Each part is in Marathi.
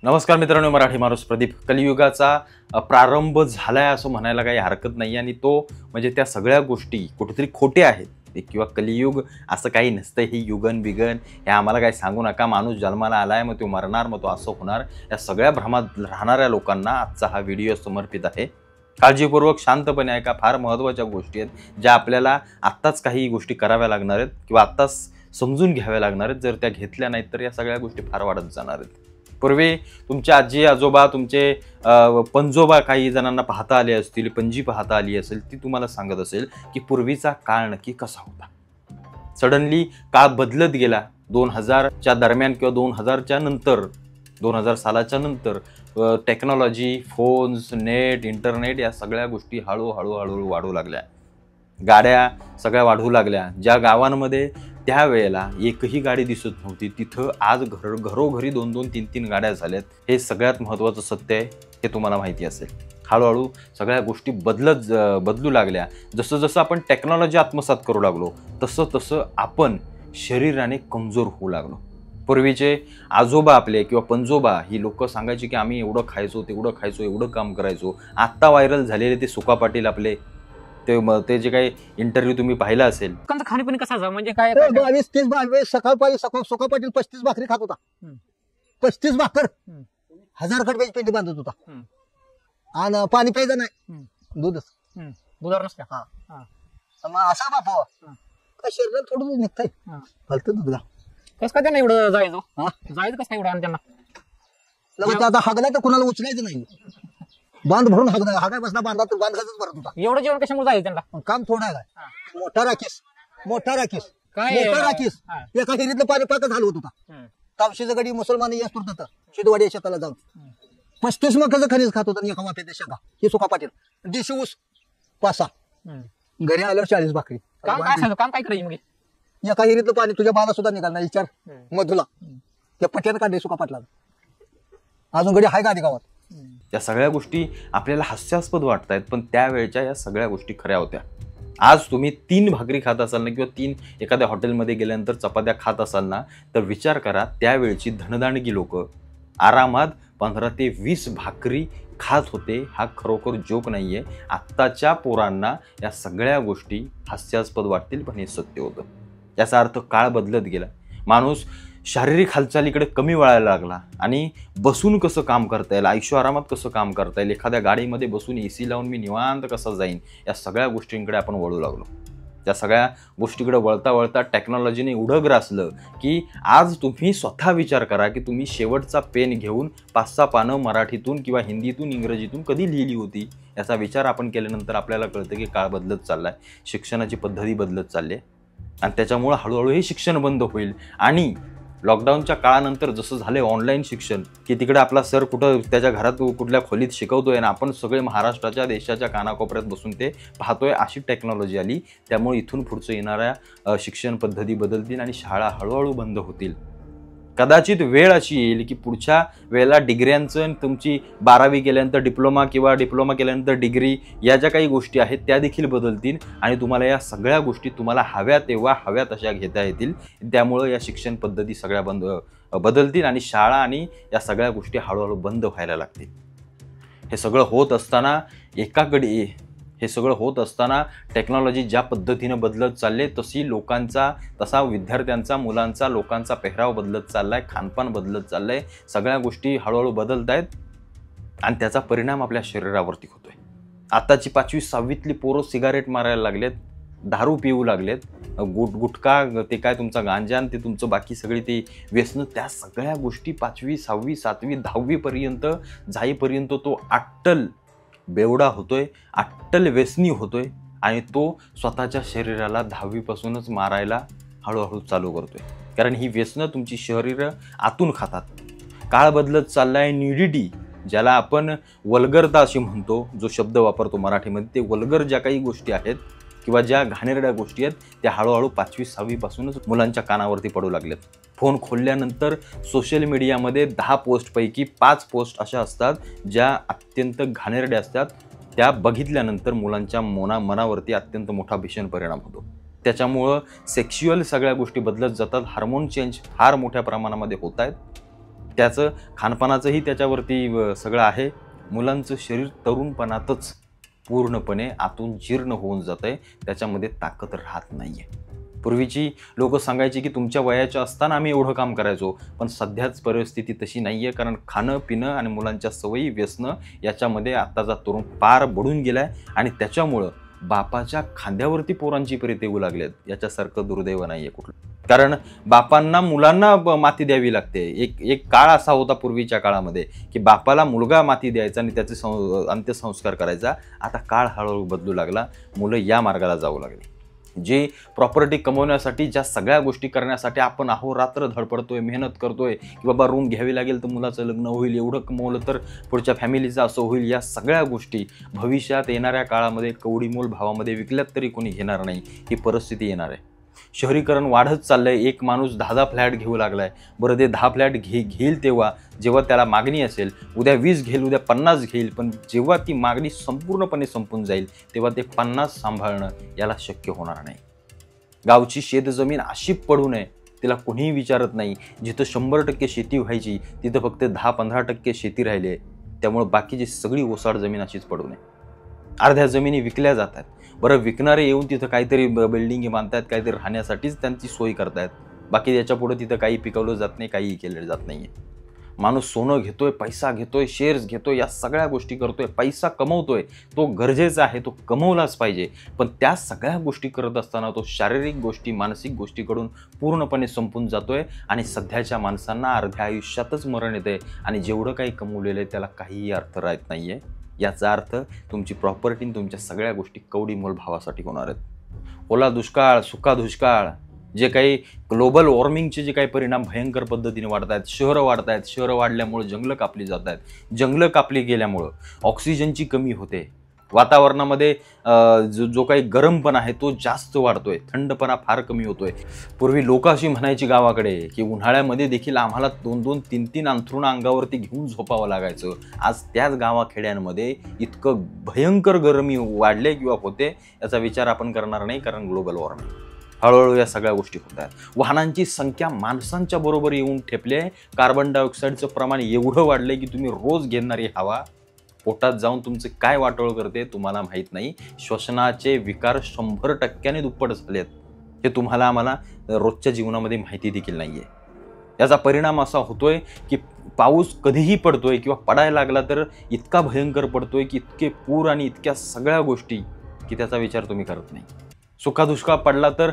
नमस्कार मित्रांनो, मराठी माणूस प्रदीप. कलियुगाचा प्रारंभ झालाय असं म्हणायला काही हरकत नाही आणि तो म्हणजे त्या सगळ्या गोष्टी कुठेतरी खोटे आहेत किंवा कलियुग असं काही नसतं. ही युगन बिगन हे आम्हाला काही सांगू नका. माणूस जन्माला आलाय, मग तो मरणार, मग तो असं होणार. या सगळ्या भ्रमात राहणाऱ्या लोकांना आजचा हा व्हिडिओ समर्पित आहे. काळजीपूर्वक शांतपणे ऐका. फार महत्त्वाच्या गोष्टी आहेत ज्या आपल्याला आत्ताच काही गोष्टी कराव्या लागणार आहेत किंवा आत्ताच समजून घ्याव्या लागणार आहेत. जर त्या घेतल्या नाहीत तर या सगळ्या गोष्टी फार वाढत जाणार आहेत. पूर्वी तुमचे आजी आजोबा, तुमचे पणजोबा काही जणांना पाहता आले असतील, पणजी पाहता आली असेल, ती तुम्हाला सांगत असेल की पूर्वीचा काळ नक्की कसा होता. सडनली काळ बदलत गेला 2000च्या दरम्यान किंवा 2000च्या नंतर, 2000 सालाच्या नंतर टेक्नॉलॉजी, फोन्स, नेट, इंटरनेट या सगळ्या गोष्टी हळूहळू वाढू लागल्या. गाड्या सगळ्या वाढू लागल्या. ज्या गावांमध्ये त्यावेळेला एकही गाडी दिसत नव्हती, तिथं आज घरोघरी 2-2, 3-3 गाड्या झाल्यात. हे सगळ्यात महत्त्वाचं सत्य आहे, हे तुम्हाला माहिती असेल. हळूहळू सगळ्या गोष्टी बदलू लागल्या. जसं जसं आपण टेक्नॉलॉजी आत्मसात करू लागलो तसं तसं आपण शरीराने कमजोर होऊ लागलो. पूर्वीचे आजोबा आपले किंवा पणजोबा ही लोक सांगायची की आम्ही एवढं खायचो, तेवढं खायचो, एवढं काम करायचो. आत्ता व्हायरल झालेले ते सुका पाटील आपले, ते जे काही इंटरव्ह्यू तुम्ही पाहिला असेल, खाणेपिणी कसं म्हणजे काय 22-30 सकाळी सुका पाटील 35 भाकरी खात होता. 35 भाकर 1000 कडब्याची पेंडी बांधत होता. आणि पाणी प्यायचं नाही, दूधच. दुधावर नसत्या. मग असा बापा काय शरीराला थोडं दूध निघतंय, फलत दूध का कसं काय त्यांना एवढं जायचं कसं काय एवढं आणि त्यांना लगेच आता हागला तर कुणाला उचलायचं नाही. बांध भरून हागाय बसला, बांधा तर बांध घालच भरत होता. एवढं जेवण कशामुळे जायचं त्यांना? काम थोडं आहे. मोठा राखीस काय एका हिरीतलं पाणी पाक घालवत होता. तावशीचं गडी मुसलमान येत होतं शिदवाडी शेताला जाऊन 35 मकाचं खनिज खात होता. एका वाफ्यात शेंगा ही सुका पाटील, देशी ऊस 5-6, घरी आल्यावर 40 भाकरी. काम काय करायचं मग? एका हिरीतलं पाणी तुझ्या बाला सुद्धा निघाल विचार मधुला त्या पट्यानं काढले सुका पाटला. अजून गडी हाय का आधी गावात? या सगळ्या गोष्टी आपल्याला हास्यास्पद वाटत आहेत, पण त्यावेळच्या या सगळ्या गोष्टी खऱ्या होत्या. आज तुम्ही 3 भाकरी खात असाल ना, किंवा 3 एखाद्या हॉटेलमध्ये गेल्यानंतर चपात्या खात असाल ना, तर विचार करा त्यावेळची धनदांडगी लोक आरामात 15 ते 20 भाकरी खात होते. हा खरोखर जोक नाहीये. आत्ताच्या पोरांना या सगळ्या गोष्टी हास्यास्पद वाटतील, पण हे सत्य होतं. याचा अर्थ काळ बदलत गेला. माणूस शारीरिक हालचालीकडे कमी वळायला लागला आणि बसून कसं काम करता येईल, आयुष्य आरामात कसं काम करता येईल, एखाद्या गाडीमध्ये बसून AC लावून मी निवांत कसं जाईन, या सगळ्या गोष्टींकडे आपण वळू लागलो. त्या सगळ्या गोष्टीकडे वळता वळता टेक्नॉलॉजीने एवढं ग्रासलं की आज तुम्ही स्वतः विचार करा की तुम्ही शेवटचा पेन घेऊन 5-6 पानं मराठीतून किंवा हिंदीतून इंग्रजीतून कधी लिहिली होती. याचा विचार आपण केल्यानंतर आपल्याला कळतं की काळ बदलत चाललाय, शिक्षणाची पद्धती बदलत चालली आहे आणि त्याच्यामुळं हळूहळू हे शिक्षण बंद होईल. आणि लॉकडाऊनच्या काळानंतर जसं झालं ऑनलाईन शिक्षण, की तिकडे आपला सर कुठं त्याच्या घरात कुठल्या खोलीत शिकवतोय ना आपण सगळे महाराष्ट्राच्या देशाच्या कानाकोपऱ्यात बसून ते पाहतोय, अशी टेक्नॉलॉजी आली. त्यामुळे इथून पुढचं येणाऱ्या शिक्षण पद्धती बदलतील आणि शाळा हळूहळू बंद होतील. कदाचित वेळ अशी येईल की पुढच्या वेळेला डिग्र्यांचं, तुमची 12वी केल्यानंतर डिप्लोमा किंवा डिप्लोमा केल्यानंतर डिग्री, या ज्या काही गोष्टी आहेत त्या देखील बदलतील आणि तुम्हाला या सगळ्या गोष्टी तुम्हाला हव्या तेव्हा हव्या तशा घेता येतील. त्यामुळं या शिक्षण पद्धती सगळ्या बदलतील आणि शाळा आणि या सगळ्या गोष्टी हळूहळू बंद व्हायला लागतील. हे सगळं होत असताना टेक्नॉलॉजी ज्या पद्धतीनं बदलत चालले तसा विद्यार्थ्यांचा, मुलांचा, लोकांचा पेहराव बदलत चाललाय, खानपान बदलत चाललंय. सगळ्या गोष्टी हळूहळू बदलत आहेत आणि त्याचा परिणाम आपल्या शरीरावरती होतोय. आताची 5वी-6वीतली पोरं सिगारेट मारायला लागलेत, दारू पिऊ लागलेत, गुटखा, ते काय तुमचा गांजा आणि ते तुमचं बाकी सगळी ती व्यसनं, त्या सगळ्या गोष्टी 5वी, 6वी, 7वी, 10वी पर्यंत जाईपर्यंत तो अट्टल बेवडा होतोय, अट्टल व्यसनी होतोय आणि तो स्वतःच्या शरीराला 10वी पासूनच मारायला हळूहळू चालू करतोय. कारण ही व्यसनं तुमची शरीरं आतून खातात. काळ बदलत चाललाय. न्यूडिटी, ज्याला आपण वल्गरता अशी म्हणतो, जो शब्द वापरतो मराठीमध्ये, ते वल्गर ज्या काही गोष्टी आहेत किंवा ज्या घाणेरड्या गोष्टी आहेत त्या हळूहळू 5वी-6वी पासूनच मुलांच्या कानावरती पडू लागल्यात. फोन खोलल्यानंतर सोशल मीडियामध्ये 10 पोस्टपैकी 5 पोस्ट अशा असतात ज्या अत्यंत घाणेरड्या असतात. त्या बघितल्यानंतर मुलांच्या मनावरती अत्यंत मोठा भीषण परिणाम होतो. त्याच्यामुळं सेक्शुअल सगळ्या गोष्टी बदलत जातात. हार्मोन चेंज फार मोठ्या प्रमाणामध्ये होत आहेत. त्याचं खानपानाचंही त्याच्यावरती सगळं आहे. मुलांचं शरीर तरुणपणातच पूर्णपणे आतून जीर्ण होऊन जात आहे, त्याच्यामध्ये ताकद राहत नाही आहे. पूर्वीची लोक सांगायची की तुमच्या वयाच्या असताना आम्ही एवढं काम करायचो, पण सध्याच परिस्थिती तशी नाही आहे. कारण खाणं पिणं आणि मुलांच्या सवयी व्यसनं याच्यामध्ये आत्ताचा तरुण पार बुडून गेला आहे आणि त्याच्यामुळं बापाच्या खांद्यावरती पोरांची प्रेत येऊ लागलेत. याच्यासारखं दुर्दैव नाही आहे कुठलं. कारण बापांना मुलांना माती द्यावी लागते. एक काळ असा होता पूर्वीच्या काळामध्ये की बापाला मुलगा माती द्यायचा आणि त्याचे अंत्यसंस्कार करायचा. आता काळ हळूहळू बदलू लागला, मुलं या मार्गाला जाऊ लागली. जे प्रॉपर्टी कमवण्यासाठी, ज्या सगळ्या गोष्टी करण्यासाठी आपण अहोरात्र धडपडतोय, मेहनत करतोय की बाबा रूम घ्यावी लागेल तर मुलाचं लग्न होईल, एवढं कमवलं तर पुढच्या फॅमिलीचं असं होईल, या सगळ्या गोष्टी भविष्यात येणाऱ्या काळामध्ये कवडीमोल भावामध्ये विकल्यात तरी कोणी घेणार नाही, ही परिस्थिती येणार आहे. शहरीकरण वाढत चाललंय. एक माणूस 10 फ्लॅट घेऊ लागलाय. बरं, ते 10 फ्लॅट घेईल तेव्हा जेव्हा त्याला मागणी असेल, उद्या 20 घेईल, उद्या 50 घेईल, पण जेव्हा ती मागणी संपूर्णपणे संपून जाईल तेव्हा ते 50 सांभाळणं याला शक्य होणार नाही. गावची शेतजमीन अशी पडू नये, तिला कोणीही विचारत नाही. जिथं 100% शेती व्हायची तिथं फक्त 10-15% शेती राहिली आहे. त्यामुळे बाकीची सगळी ओसाड जमीन अशीच पडू नये. अर्ध्या जमिनी विकल्या जातात. बरं, विकणारे येऊन तिथं काहीतरी बिल्डिंग बांधतात, काहीतरी राहण्यासाठीच त्यांची सोय करतायत. बाकी याच्या पुढे तिथं काही पिकवलं जात नाही, काही केलं जात नाही आहे. माणूस सोनं घेतोय, पैसा घेतोय, शेअर्स घेतोय, या सगळ्या गोष्टी करतोय, पैसा कमवतोय. तो गरजेचा आहे, तो कमवलाच पाहिजे. पण त्या सगळ्या गोष्टी करत असताना तो शारीरिक गोष्टी, मानसिक गोष्टीकडून पूर्णपणे संपून जातोय आणि सध्याच्या माणसांना अर्ध्या आयुष्यातच मरण येतंय आणि जेवढं काही कमवलेलं आहे त्याला काहीही अर्थ राहत नाही आहे. याचा अर्थ तुमची प्रॉपर्टी, तुमच्या सगळ्या गोष्टी कवडीमोल भावासाठी होणार आहेत. ओला दुष्काळ, सुका दुष्काळ, जे काही ग्लोबल वॉर्मिंगचे जे काही परिणाम भयंकर पद्धतीने वाढत आहेत. शहरं वाढत आहेत. शहरं वाढल्यामुळे जंगलं कापली जात आहेत. जंगलं कापली गेल्यामुळं ऑक्सिजनची कमी होते. वातावरणामध्ये जो काही गरमपणा आहे तो जास्त वाढतोय, थंडपणा फार कमी होतोय. पूर्वी लोक अशी म्हणायची गावाकडे की उन्हाळ्यामध्ये देखील आम्हाला 2-2, 3-3 अंथरुणं अंगावरती घेऊन झोपावं लागायचं. आज त्याच गावाखेड्यांमध्ये इतकं भयंकर गरमी वाढले किंवा होते याचा विचार आपण करणार नाही, कारण ग्लोबल वॉर्मिंग. हळूहळू या सगळ्या गोष्टी होत आहेत. वाहनांची संख्या माणसांच्या बरोबर येऊन ठेपले. कार्बन डायऑक्साईडचं प्रमाण एवढं वाढलंय की तुम्ही रोज घेणारी हवा पोटात जाऊन तुमचे काय वाटोळ करते तुम्हाला माहीत नाही. श्वसनाचे विकार 100% दुप्पट झालेत. हे तुम्हाला आम्हाला रोजच्या जीवनामध्ये माहिती देखील नाही आहे. याचा परिणाम असा होतोय की पाऊस कधीही पडतोय किंवा पडायला लागला तर इतका भयंकर पडतोय की इतके पूर आणि इतक्या सगळ्या गोष्टी की त्याचा विचार तुम्ही करत नाही. सुका दुष्काळ पडला तर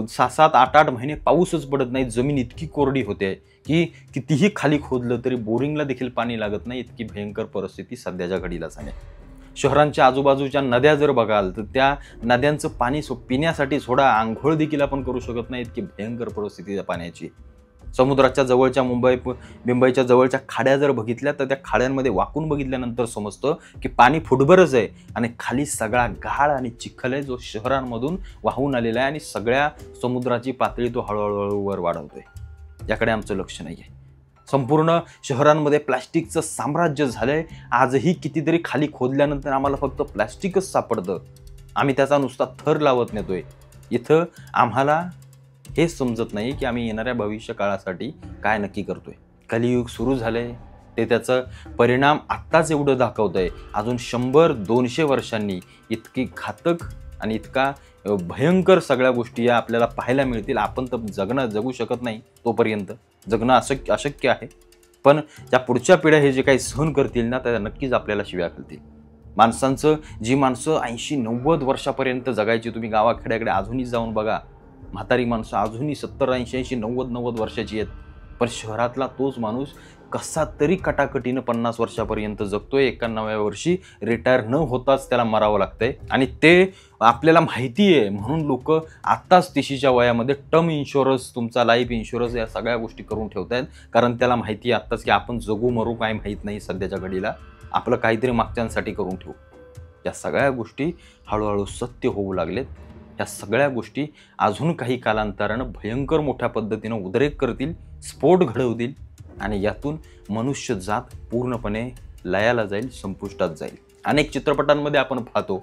6-7, 8-8 महिने पाऊसच पडत नाही. जमीन इतकी कोरडी होते की कितीही खाली खोदलं तरी बोरिंगला देखील पाणी लागत नाही. इतकी भयंकर परिस्थिती सध्याच्या घडीला आहे. शहरांच्या आजूबाजूच्या नद्या जर बघाल तर त्या नद्यांचं पाणी पिण्यासाठी सोडा, आंघोळ देखील आपण करू शकत नाही, इतकी भयंकर परिस्थिती आहे पाण्याची. समुद्राच्या जवळच्या मुंबईच्या जवळच्या खाड्या जर बघितल्या तर त्या खाड्यांमध्ये वाकून बघितल्यानंतर समजतं की पाणी फुटभरच आहे आणि खाली सगळा गाळ आणि चिखल आहे जो शहरांमधून वाहून आलेला आहे आणि सगळ्या समुद्राची पातळी तो हळूहळू वर वाढवतोय. याकडे आमचं लक्ष नाही आहे. संपूर्ण शहरांमध्ये प्लॅस्टिकचं साम्राज्य झालंय. आजही कितीतरी खाली खोदल्यानंतर आम्हाला फक्त प्लॅस्टिकच सापडतं. आम्ही त्याचा नुसता थर लावत नेतोय. इथं आम्हाला हे समजत नाही की आम्ही येणाऱ्या भविष्य काळासाठी काय नक्की करतोय. कलियुग सुरू झालंय, ते त्याचं परिणाम आत्ताच एवढं दाखवतंय. अजून 100-200 वर्षांनी इतकी घातक आणि इतका भयंकर सगळ्या गोष्टी या आपल्याला पाहायला मिळतील. आपण तर जगू शकत नाही, तोपर्यंत जगणं अशक्य आहे. पण त्या पुढच्या पिढ्या हे जे काही सहन करतील ना, त्या नक्कीच आपल्याला शिव्या घालतील. माणसांचं, जी माणसं 80-90 वर्षापर्यंत जगायची, तुम्ही गावाखेड्याकडे अजूनही जाऊन बघा, म्हातारी माणसं अजूनही 70-80-90 वर्षाची आहेत. पण शहरातला तोच माणूस कसा तरी कटाकटीनं 50 वर्षापर्यंत जगतोय. 91व्या वर्षी रिटायर न होताच त्याला मरावं लागतंय. आणि ते आपल्याला माहिती आहे म्हणून लोक आत्ताच 30च्या वयामध्ये टर्म इन्शुरन्स, तुमचा लाईफ इन्शुरन्स, या सगळ्या गोष्टी करून ठेवत आहेत. कारण त्याला माहिती आहे आत्ताच की आपण जगू मरू काय माहीत नाही. सध्याच्या घडीला आपलं काहीतरी मागच्यांसाठी करून ठेवू. या सगळ्या गोष्टी हळूहळू सत्य होऊ लागलेत. या सगळ्या गोष्टी अजून काही कालांतरानं भयंकर मोठ्या पद्धतीनं उद्रेक करतील, स्फोट घडवतील आणि यातून मनुष्य जात पूर्णपणे लयाला जाईल, संपुष्टात जाईल. अनेक चित्रपटांमध्ये आपण पाहतो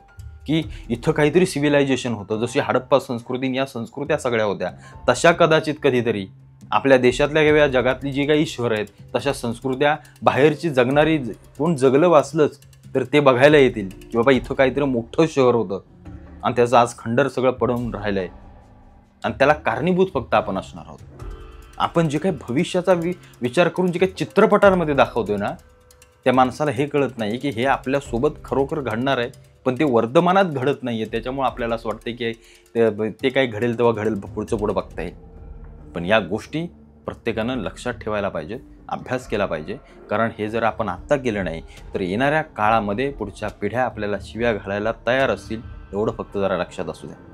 की इथं काहीतरी सिव्हिलायझेशन होतं, जशी हडप्पा संस्कृती, या संस्कृत्या सगळ्या होत्या, तशा कदाचित कधीतरी आपल्या देशातल्या किंवा जगातली जी काही शहरं आहेत तशा संस्कृत्या बाहेरची जगणारी कोण जगलं वाचलंच तर ते बघायला येतील की बाबा इथं काहीतरी मोठं शहर होतं आणि त्याचं आज खंडर सगळं पडून राहिलं आहे आणि त्याला कारणीभूत फक्त आपण असणार आहोत. आपण जे काही भविष्याचा विचार करून जे काही चित्रपटांमध्ये दाखवतोय ना त्या माणसाला हे कळत नाही की हे आपल्यासोबत खरोखर घडणार आहे पण ते वर्तमानात घडत नाही आहे. त्याच्यामुळे आपल्याला असं वाटतं की ते काही घडेल तेव्हा घडेल पुढचं पुढं बघता येईल. पण या गोष्टी प्रत्येकानं लक्षात ठेवायला पाहिजेत, अभ्यास केला पाहिजे. कारण हे जर आपण आत्ता केलं नाही तर येणाऱ्या काळामध्ये पुढच्या पिढ्या आपल्याला शिव्या घालायला तयार असतील. एवढं फक्त जरा लक्षात असू द्या.